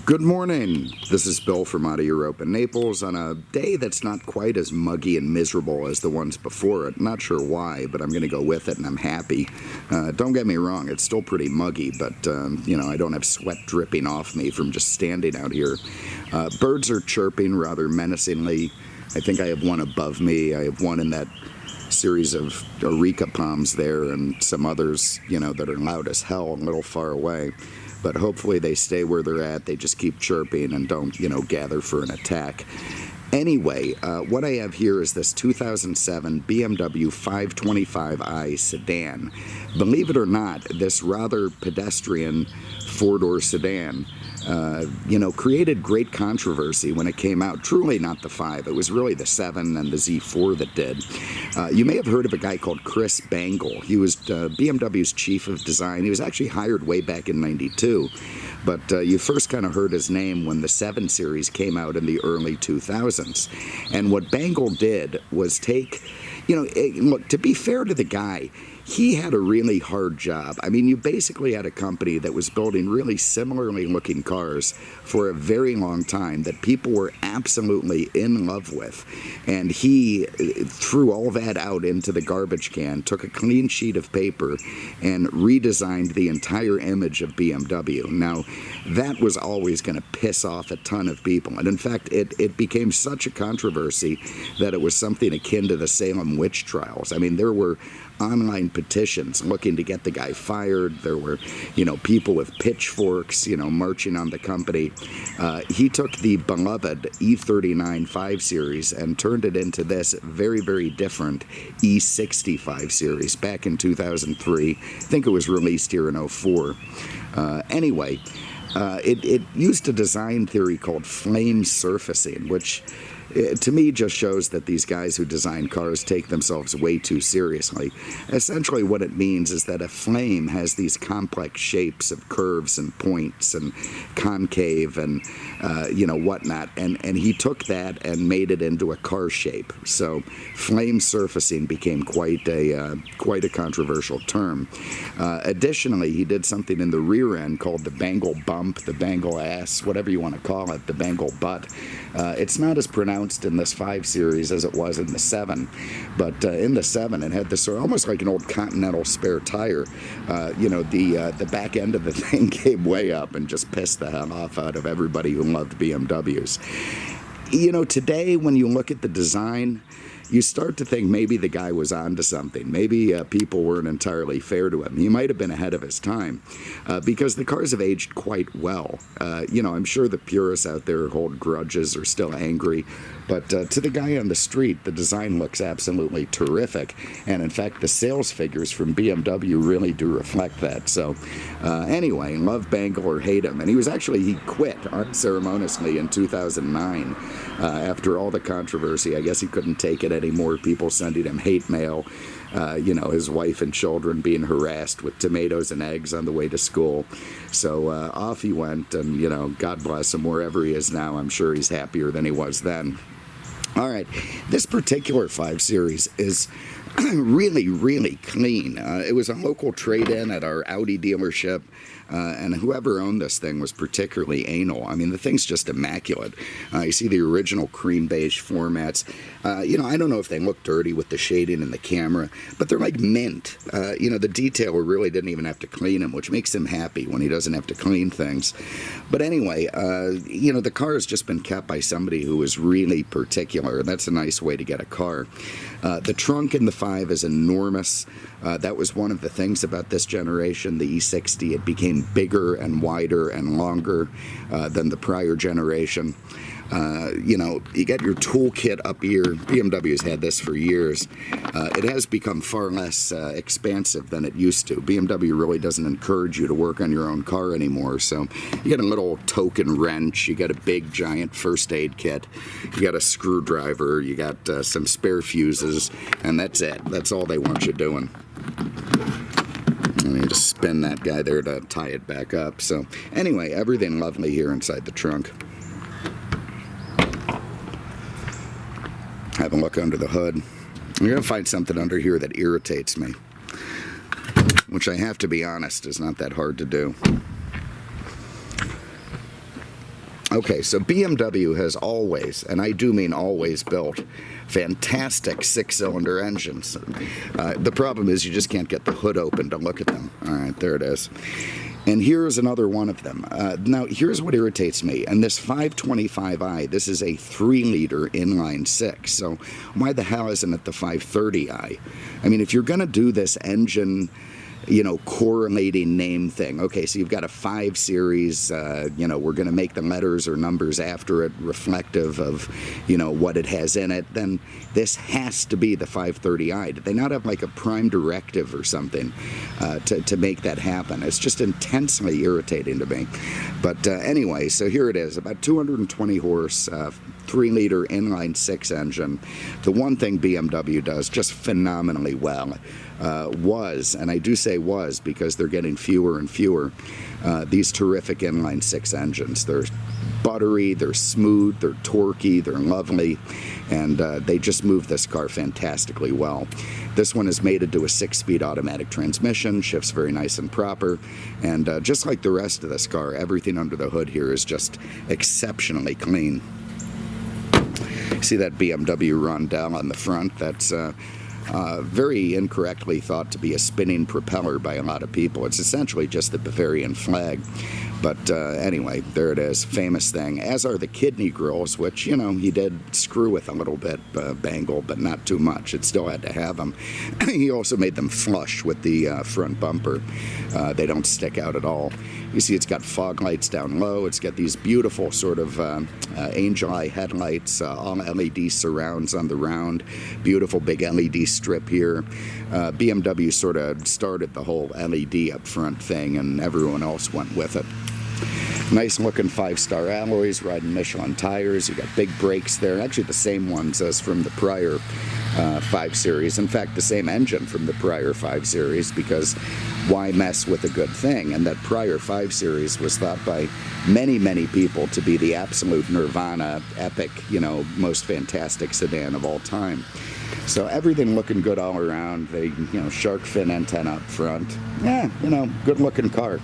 Good morning. This is Bill from Out of Europe in Naples on a day that's not quite as muggy and miserable as the ones before it. Not sure why, but I'm going to go with it and I'm happy. Don't get me wrong, it's still pretty muggy, but I don't have sweat dripping off me from just standing out here. Birds are chirping rather menacingly. I think I have one above me. I have one in that series of areca palms there and some others, that are loud as hell and a little far away. But hopefully they stay where they're at. They just keep chirping and don't, gather for an attack. Anyway, what I have here is this 2007 BMW 525i sedan. Believe it or not, this rather pedestrian four-door sedan created great controversy when it came out. Truly not the 5. It was really the 7 and the Z4 that did. You may have heard of a guy called Chris Bangle. He was BMW's chief of design. He was actually hired way back in '92. But you first kind of heard his name when the 7 Series came out in the early 2000s. And what Bangle did was take, look, to be fair to the guy, he had a really hard job. I mean, you basically had a company that was building really similarly looking cars for a very long time that people were absolutely in love with. And he threw all that out into the garbage can, took a clean sheet of paper, and redesigned the entire image of BMW. Now, that was always going to piss off a ton of people. And in fact, it became such a controversy that it was something akin to the Salem witch trials. I mean, there were online petitions looking to get the guy fired. There were, people with pitchforks, marching on the company. He took the beloved E39 5 Series and turned it into this very, very different E60 5 Series back in 2003. I think it was released here in '04. Anyway, it used a design theory called flame surfacing, which to me just shows that these guys who design cars take themselves way too seriously. Essentially what it means is that a flame has these complex shapes of curves and points and concave and whatnot, and he took that and made it into a car shape. So flame surfacing became quite a controversial term. Additionally, he did something in the rear end called the Bangle bump, the Bangle ass, whatever you want to call it, the Bangle butt. It's not as pronounced in this 5 Series as it was in the 7, but in the 7 it had this sort of almost like an old Continental spare tire. The back end of the thing came way up and just pissed the hell off out of everybody who loved BMWs. Today when you look at the design, you start to think maybe the guy was onto something. Maybe people weren't entirely fair to him. He might have been ahead of his time because the cars have aged quite well. I'm sure the purists out there who hold grudges are still angry, but to the guy on the street, the design looks absolutely terrific. And in fact, the sales figures from BMW really do reflect that. So anyway, love Bangle or hate him. And he quit unceremoniously in 2009 after all the controversy. I guess he couldn't take it anymore. People sending him hate mail, his wife and children being harassed with tomatoes and eggs on the way to school. So off he went, and God bless him wherever he is now. I'm sure he's happier than he was then. All right, this particular 5 Series is really, really clean. It was a local trade-in at our Audi dealership, and whoever owned this thing was particularly anal. I mean, the thing's just immaculate. You see the original cream beige floor mats. I don't know if they look dirty with the shading and the camera, but they're like mint. The detailer really didn't even have to clean them, which makes him happy when he doesn't have to clean things. But anyway, the car has just been kept by somebody who is really particular, and that's a nice way to get a car. The trunk in the 5 is enormous. That was one of the things about this generation, the E60. It became bigger and wider and longer than the prior generation. You get your toolkit up here. BMW's had this for years. It has become far less expansive than it used to. BMW really doesn't encourage you to work on your own car anymore. So you get a little token wrench, you get a big giant first aid kit, you got a screwdriver, you got some spare fuses, and that's it. That's all they want you doing. And you just spin that guy there to tie it back up. So anyway, everything lovely here inside the trunk. Have a look under the hood. You're going to find something under here that irritates me, which I have to be honest is not that hard to do. Okay, so BMW has always, and I do mean always, built fantastic six-cylinder engines. The problem is you just can't get the hood open to look at them. All right, there it is. And here's another one of them. Now, here's what irritates me. And this 525i, this is a 3-liter inline six. So why the hell isn't it the 530i? I mean, if you're going to do this engine, you know, correlating name thing. Okay, so you've got a 5 Series, you know, we're going to make the letters or numbers after it reflective of, you know, what it has in it. Then this has to be the 530i. Did they not have like a prime directive or something to make that happen? It's just intensely irritating to me. But anyway, so here it is, about 220 horse, 3-liter inline 6 engine. The one thing BMW does just phenomenally well was, and I do say was because they're getting fewer and fewer, these terrific inline 6 engines. They're buttery, they're smooth, they're torquey, they're lovely, and they just move this car fantastically well. This one is mated to a 6-speed automatic transmission, shifts very nice and proper, and just like the rest of this car, everything under the hood here is just exceptionally clean. See that BMW rondelle on the front? That's very incorrectly thought to be a spinning propeller by a lot of people. It's essentially just the Bavarian flag. But anyway, there it is, famous thing. As are the kidney grills, which, you know, he did screw with a little bit, Bangle, but not too much. It still had to have them. He also made them flush with the front bumper. They don't stick out at all. You see it's got fog lights down low. It's got these beautiful sort of angel eye headlights, all LED surrounds on the round. Beautiful big LED strip here. BMW sort of started the whole LED up front thing, and everyone else went with it. Nice looking 5-star alloys, riding Michelin tires. You got big brakes there, actually the same ones as from the prior 5 Series. In fact, the same engine from the prior 5 Series, because why mess with a good thing? And that prior 5 Series was thought by many, many people to be the absolute nirvana, epic, you know, most fantastic sedan of all time. So everything looking good all around. The, you know, shark fin antenna up front. Yeah, you know, good looking car.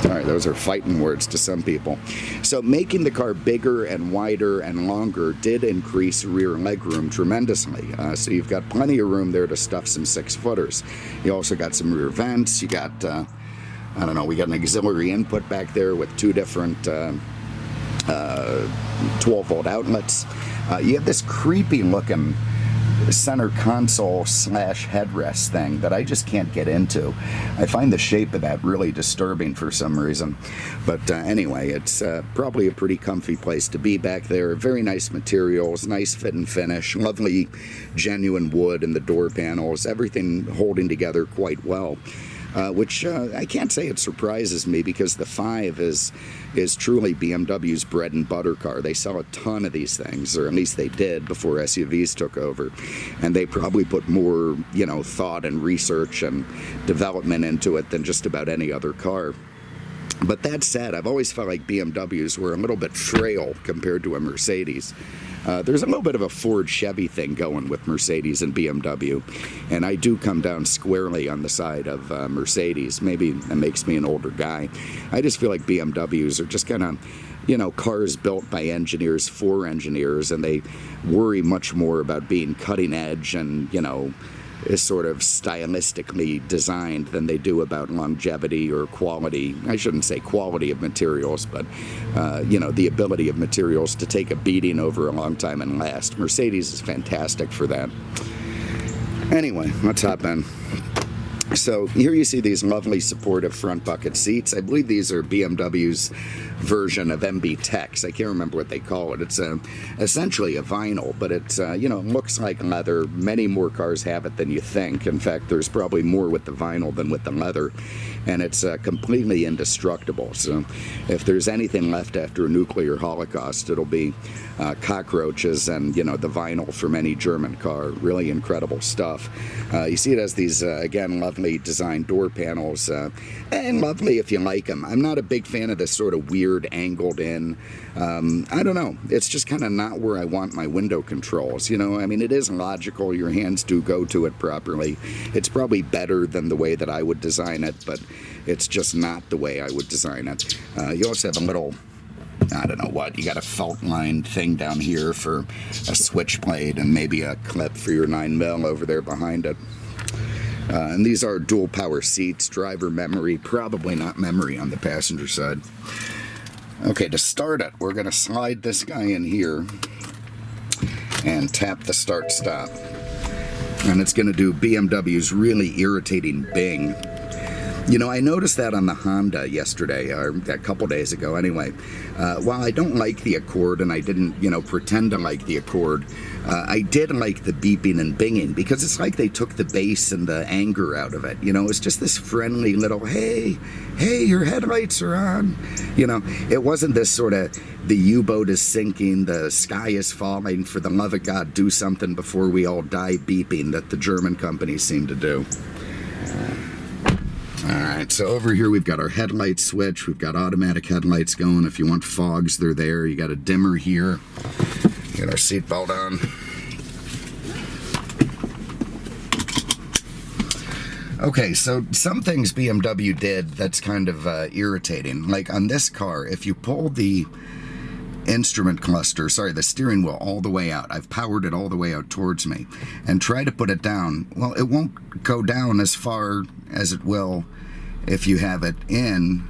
All right, those are fighting words to some people. So making the car bigger and wider and longer did increase rear legroom tremendously. So you've got plenty of room there to stuff some 6-footers. You also got some rear vents. You got, I don't know, we got an auxiliary input back there with 2 different 12-volt outlets. You have this creepy looking center console / headrest thing that I just can't get into. I find the shape of that really disturbing for some reason. But anyway, it's probably a pretty comfy place to be back there. Very nice materials, nice fit and finish, lovely genuine wood in the door panels, everything holding together quite well. Which I can't say it surprises me, because the 5 is truly BMW's bread and butter car. They sell a ton of these things, or at least they did before SUVs took over, and they probably put more, you know, thought and research and development into it than just about any other car. But that said, I've always felt like BMWs were a little bit frail compared to a Mercedes. There's a little bit of a Ford-Chevy thing going with Mercedes and BMW, and I do come down squarely on the side of Mercedes. Maybe that makes me an older guy. I just feel like BMWs are just kind of, you know, cars built by engineers for engineers, and they worry much more about being cutting edge and, you know, is sort of stylistically designed than they do about longevity or quality. I shouldn't say quality of materials, but you know, the ability of materials to take a beating over a long time and last. Mercedes is fantastic for that. Anyway, let's hop in. So here you see these lovely supportive front bucket seats. I believe these are BMW's version of MB Tex. I can't remember what they call it. It's essentially a vinyl, but it's you know, looks like leather. Many more cars have it than you think. In fact, there's probably more with the vinyl than with the leather, and it's completely indestructible. So if there's anything left after a nuclear holocaust, it'll be cockroaches and, you know, the vinyl from any German car. Really incredible stuff. You see it has these again lovely lovely design door panels, and lovely if you like them. I'm not a big fan of this sort of weird angled in. I don't know. It's just kind of not where I want my window controls. You know, I mean, it is logical. Your hands do go to it properly. It's probably better than the way that I would design it, but it's just not the way I would design it. You also have a little, I don't know what, you got a felt line thing down here for a switchblade and maybe a clip for your 9mm over there behind it. And these are dual power seats, driver memory, probably not memory on the passenger side. Okay, to start it, we're going to slide this guy in here and tap the start stop. And it's going to do BMW's really irritating bing. You know, I noticed that on the Honda yesterday, or a couple days ago anyway. While I don't like the Accord, and I didn't, you know, pretend to like the Accord, I did like the beeping and binging, because it's like they took the bass and the anger out of it. You know, it's just this friendly little, hey, your headlights are on. You know, it wasn't this sort of, the U-boat is sinking, the sky is falling, for the love of God, do something before we all die beeping that the German companies seem to do. Alright, so over here we've got our headlight switch. We've got automatic headlights going. If you want fogs, they're there. You got a dimmer here. Get our seatbelt on. Okay, so some things BMW did that's kind of irritating. Like on this car, if you pull the instrument cluster, the steering wheel all the way out, I've powered it all the way out towards me, and try to put it down, well, it won't go down as far as it will if you have it in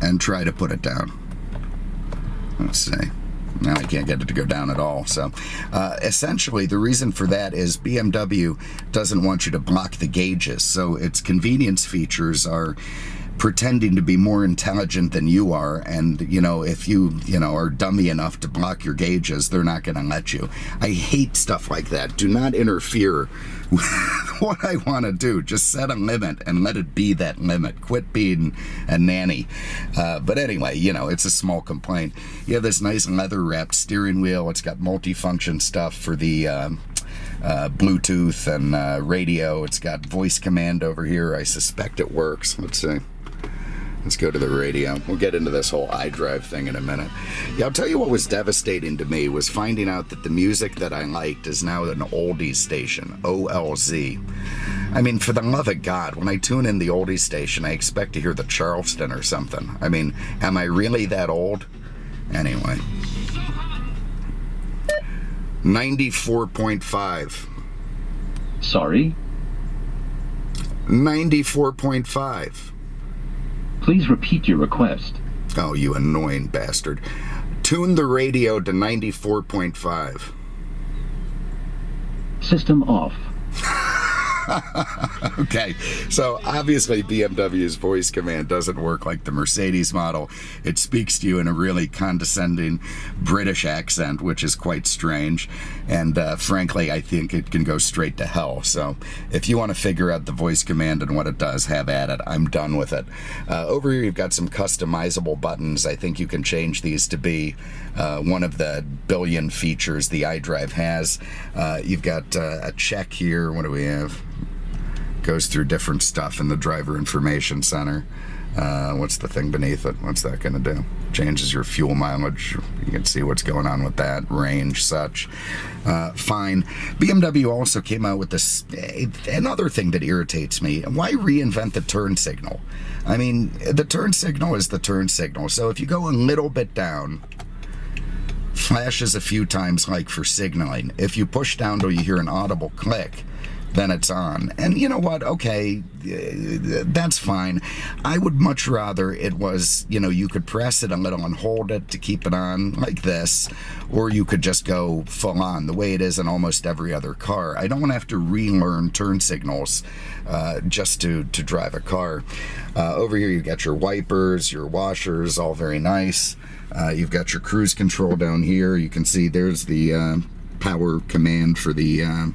and try to put it down. Let's see. Now I can't get it to go down at all. So essentially the reason for that is BMW doesn't want you to block the gauges, so its convenience features are pretending to be more intelligent than you are, and you know, if you are dummy enough to block your gauges, they're not going to let you. I hate stuff like that. Do not interfere with what I want to do. Just set a limit and let it be that limit. Quit being a nanny. But anyway, you know, it's a small complaint. You have this nice leather wrapped steering wheel. It's got multi-function stuff for the Bluetooth and radio. It's got voice command over here. I suspect it works. Let's see. Let's go to the radio. We'll get into this whole iDrive thing in a minute. Yeah, I'll tell you what was devastating to me was finding out that the music that I liked is now an oldies station, OLZ. I mean, for the love of God, when I tune in the oldies station, I expect to hear the Charleston or something. I mean, am I really that old? Anyway. 94.5. Sorry? 94.5. Please repeat your request. Oh, you annoying bastard. Tune the radio to 94.5. System off. Okay, so obviously BMW's voice command doesn't work like the Mercedes model. It speaks to you in a really condescending British accent, which is quite strange, and frankly I think it can go straight to hell. So if you want to figure out the voice command and what it does, have at it. I'm done with it. Over here you've got some customizable buttons. I think you can change these to be one of the billion features the iDrive has. You've got a check here. What do we have? Goes through different stuff in the driver information center. What's the thing beneath it? What's that going to do? Changes your fuel mileage. You can see what's going on with that, range, such. Fine. BMW also came out with this, another thing that irritates me. Why reinvent the turn signal? I mean, the turn signal is the turn signal. So if you go a little bit down, flashes a few times like for signaling. If you push down till you hear an audible click, then it's on. And you know what? Okay, that's fine. I would much rather it was, you know, you could press it a little and hold it to keep it on like this, or you could just go full on the way it is in almost every other car. I don't want to have to relearn turn signals just to drive a car. Over here you've got your wipers, your washers, all very nice. You've got your cruise control down here. You can see there's the power command for the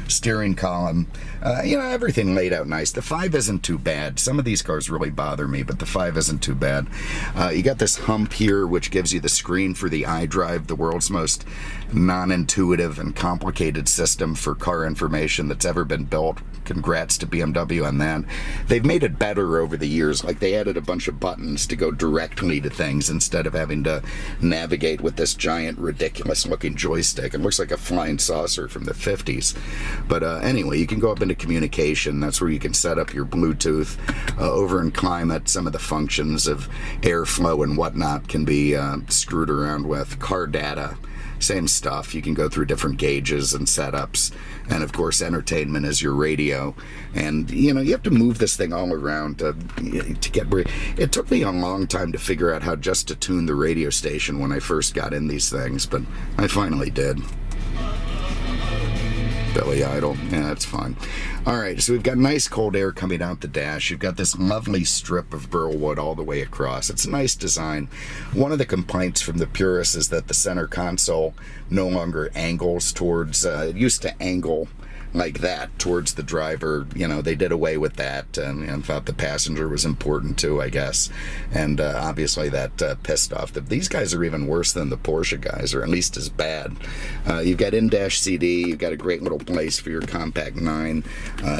steering column. Everything laid out nice. The 5 isn't too bad. Some of these cars really bother me, but the 5 isn't too bad. You got this hump here, which gives you the screen for the iDrive, the world's most non-intuitive and complicated system for car information that's ever been built. Congrats to BMW on that. They've made it better over the years. Like, they added a bunch of buttons to go directly to things instead of having to navigate with this giant, ridiculous-looking joystick. It looks like a flying saucer from the 50s. But anyway, you can go up into communication. That's where you can set up your Bluetooth. Over in climate, some of the functions of airflow and whatnot can be screwed around with. Car data, same stuff. You can go through different gauges and setups. And of course, entertainment is your radio. And you have to move this thing all around to get where. It took me a long time to figure out how just to tune the radio station when I first got in these things, but I finally did. Billy Idol. Yeah, that's fine. All right, so we've got nice cold air coming out the dash. You've got this lovely strip of burl wood all the way across. It's a nice design. One of the complaints from the purists is that the center console no longer angles towards, it used to angle like that towards the driver. They did away with that and thought the passenger was important too, I guess. And obviously that pissed off. These guys are even worse than the Porsche guys, or at least as bad. You've got in-dash CD. You've got a great little place for your compact 9.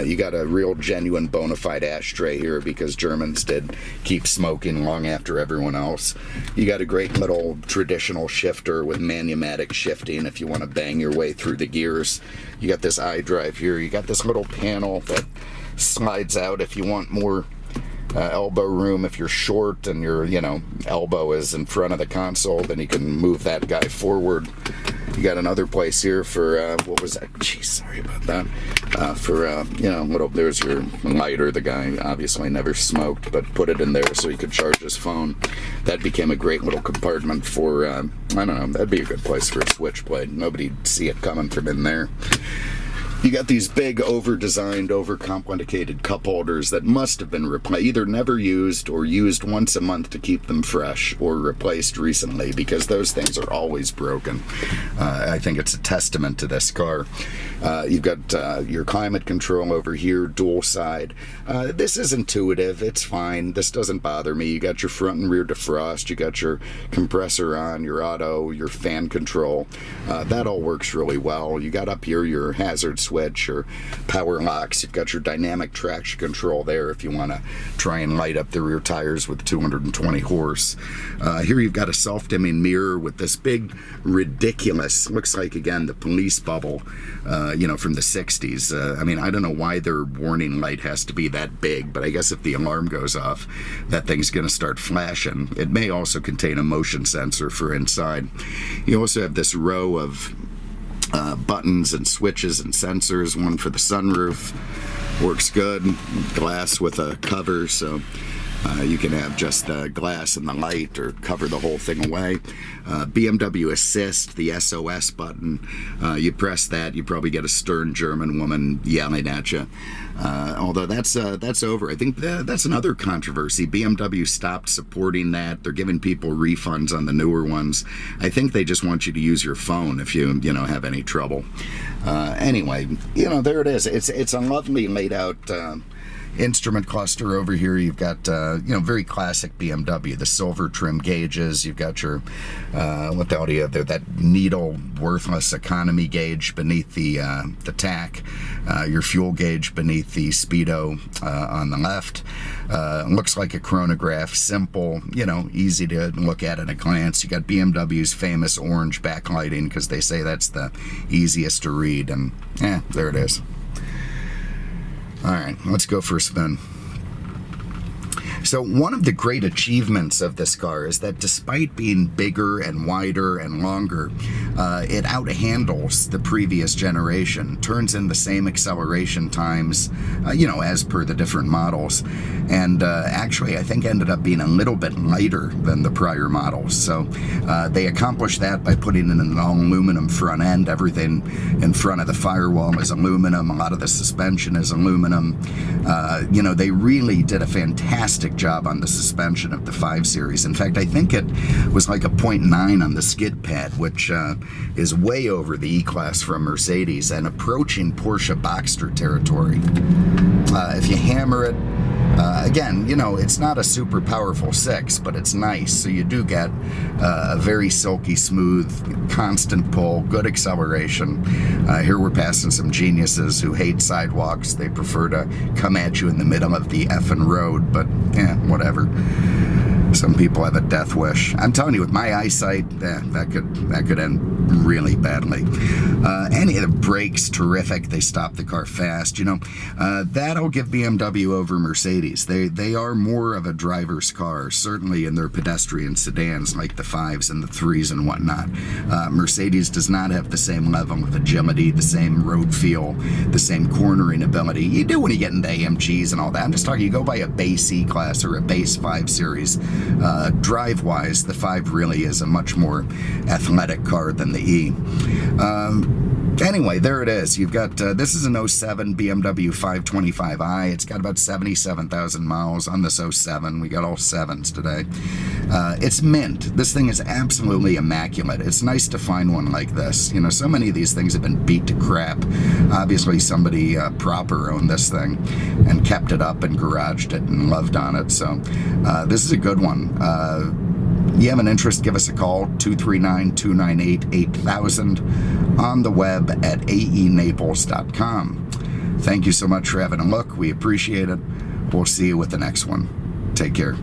You got a real genuine bona fide ashtray here because Germans did keep smoking long after everyone else. You got a great little traditional shifter with manumatic shifting if you want to bang your way through the gears. You got this iDrive here. You got this little panel that slides out if you want more elbow room. If you're short and your elbow is in front of the console, then you can move that guy forward. You got another place here for what was that? Geez, sorry about that. Little. There's your lighter. The guy obviously never smoked, but put it in there so he could charge his phone. That became a great little compartment for. I don't know. That'd be a good place for a switchblade. Nobody'd see it coming from in there. You got these big, over-designed, over-complicated cup holders that must have been either never used or used once a month to keep them fresh, or replaced recently, because those things are always broken. I think it's a testament to this car. You've got your climate control over here, dual side. This is intuitive. It's fine. This doesn't bother me. You got your front and rear defrost. You got your compressor on, your auto, your fan control. That all works really well. You got up here your hazard switch or power locks. You've got your dynamic traction control there if you want to try and light up the rear tires with 220 horse. Here you've got a self-dimming mirror with this big, ridiculous, looks like, again, the police bubble, from the 60s. I don't know why their warning light has to be that big, but I guess if the alarm goes off, that thing's going to start flashing. It may also contain a motion sensor for inside. You also have this row of buttons and switches and sensors. One for the sunroof, works good. Glass with a cover, so you can have just the glass and the light, or cover the whole thing away. BMW Assist, the SOS button. You press that, you probably get a stern German woman yelling at you. Although that's over. I think that's another controversy. BMW stopped supporting that. They're giving people refunds on the newer ones. I think they just want you to use your phone if you have any trouble. Anyway, there it is. It's a lovely laid out instrument cluster over here. You've got very classic BMW, the silver trim gauges. You've got your what the hell do you have there, that needle worthless economy gauge beneath the tack, your fuel gauge beneath the speedo on the left. Looks like a chronograph, simple, easy to look at a glance. You got BMW's famous orange backlighting because they say that's the easiest to read, and there it is. All right, let's go for a spin. So one of the great achievements of this car is that despite being bigger and wider and longer, it outhandles the previous generation, turns in the same acceleration times, as per the different models, and actually I think ended up being a little bit lighter than the prior models. So they accomplished that by putting in an all-aluminum front end. Everything in front of the firewall is aluminum. A lot of the suspension is aluminum. They really did a fantastic fantastic job on the suspension of the 5 Series. In fact, I think it was like a 0.9 on the skid pad, which is way over the E-Class from Mercedes and approaching Porsche Boxster territory. If you hammer it, again, you know, it's not a super powerful 6, but it's nice. So you do get a very silky smooth, constant pull, good acceleration. Here we're passing some geniuses who hate sidewalks. They prefer to come at you in the middle of the effing road, but whatever. Some people have a death wish. I'm telling you, with my eyesight, that could end really badly. Any of the brakes, terrific. They stop the car fast. You know, that'll give BMW over Mercedes. They are more of a driver's car, certainly in their pedestrian sedans like the 5s and the 3s and whatnot. Mercedes does not have the same level of agility, the same road feel, the same cornering ability. You do when you get into AMGs and all that. I'm just talking, you go by a base E-Class or a base 5 Series. Drive-wise, the 5 really is a much more athletic car than the E. Anyway, there it is. You've got, this is an 07 BMW 525i. It's got about 77,000 miles on this 07. We got all 7s today. It's mint. This thing is absolutely immaculate. It's nice to find one like this. You know, so many of these things have been beat to crap. Obviously, somebody proper owned this thing and kept it up and garaged it and loved on it. So this is a good one. You have an interest, give us a call, 239-298-8000, on the web at aenaples.com. Thank you so much for having a look. We appreciate it. We'll see you with the next one. Take care.